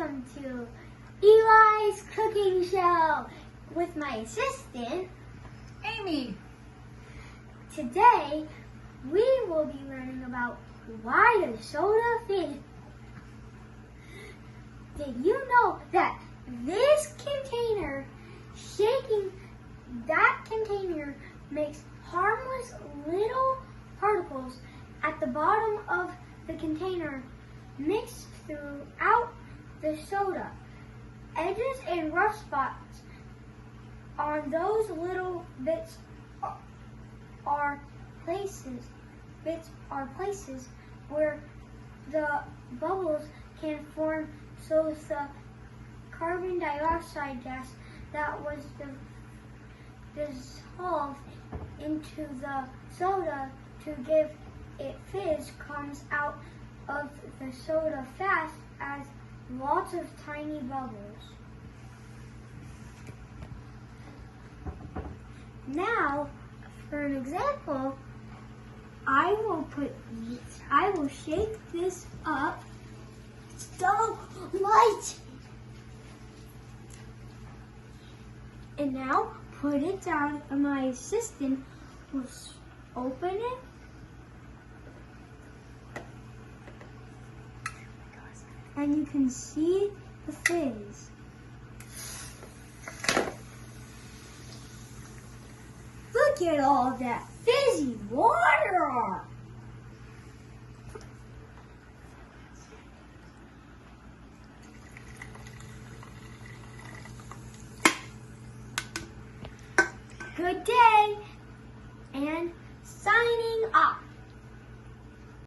welcome to Eli's Cooking Show with my assistant, Amy. Today, we will be learning about why does soda fizz. Did you know that this container, shaking that container makes harmless little particles at the bottom of the container mixed throughout the soda. Edges and rough spots on those little bits are places where the bubbles can form, so the carbon dioxide gas that was dissolved into the soda to give it fizz comes out of the soda fast as lots of tiny bubbles. Now, for an example, I will shake this up so light. And now put it down, and my assistant will open it. And you can see the fizz. Look at all that fizzy water! Good day, and signing off.